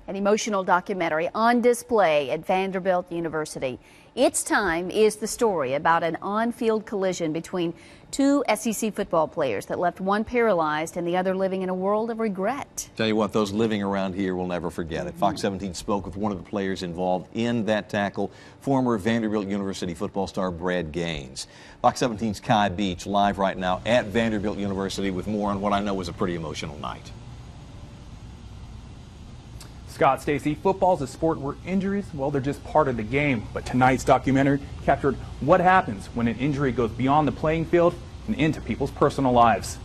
an emotional documentary on display at Vanderbilt University. Its Time is the story about an on-field collision between two SEC football players that left one paralyzed and the other living in a world of regret. Tell you what, those living around here will never forget it. Fox 17 spoke with one of the players involved in that tackle, former Vanderbilt University football star Brad Gaines. Fox 17's Kai Beach live right now at Vanderbilt University with more on what I know was a pretty emotional night. Scott, Stacy, football's a sport where injuries, well, they're just part of the game. But tonight's documentary captured what happens when an injury goes beyond the playing field and into people's personal lives.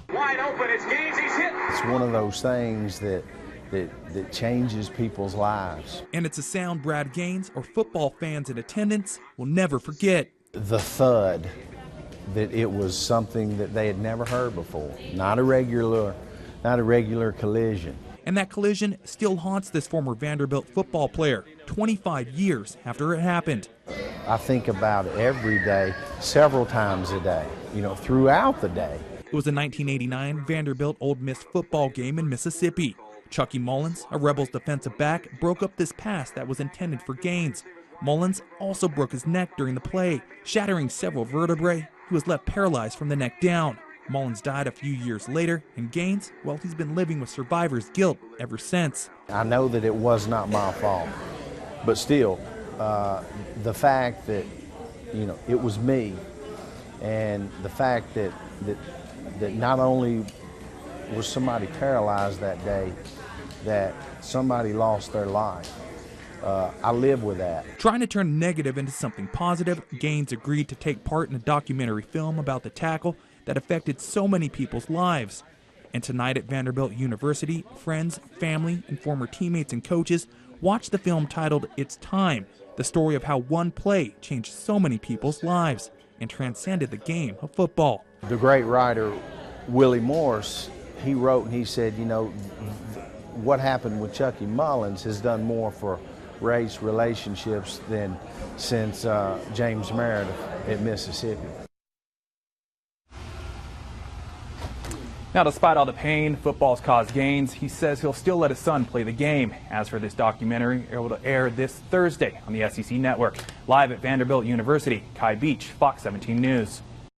Wide open, it's Gaines, he's hit. It's one of those things that changes people's lives. And it's a sound Brad Gaines or football fans in attendance will never forget. The thud, that it was something that they had never heard before. Not a regular collision. And that collision still haunts this former Vanderbilt football player 25 years after it happened. I think about it every day, several times a day, throughout the day. It was a 1989 Vanderbilt Ole Miss football game in Mississippi. Chucky Mullins, a Rebels defensive back, broke up this pass that was intended for Gaines. Mullins also broke his neck during the play, shattering several vertebrae. He was left paralyzed from the neck down. Mullins died a few years later, and Gaines, well, he's been living with survivor's guilt ever since. I know that it was not my fault, but still, the fact that, it was me, and the fact that not only was somebody paralyzed that day, that somebody lost their life. I live with that. Trying to turn negative into something positive, Gaines agreed to take part in a documentary film about the tackle that affected so many people's lives. And tonight at Vanderbilt University, friends, family, and former teammates and coaches watched the film titled It's Time, the story of how one play changed so many people's lives and transcended the game of football. The great writer Willie Morris, he wrote and he said, what happened with Chucky Mullins has done more for race relationships than since James Meredith at Mississippi. Now, despite all the pain football's caused Gaines, he says he'll still let his son play the game. As for this documentary, it will air this Thursday on the SEC Network. Live at Vanderbilt University, Kai Beach, Fox 17 News.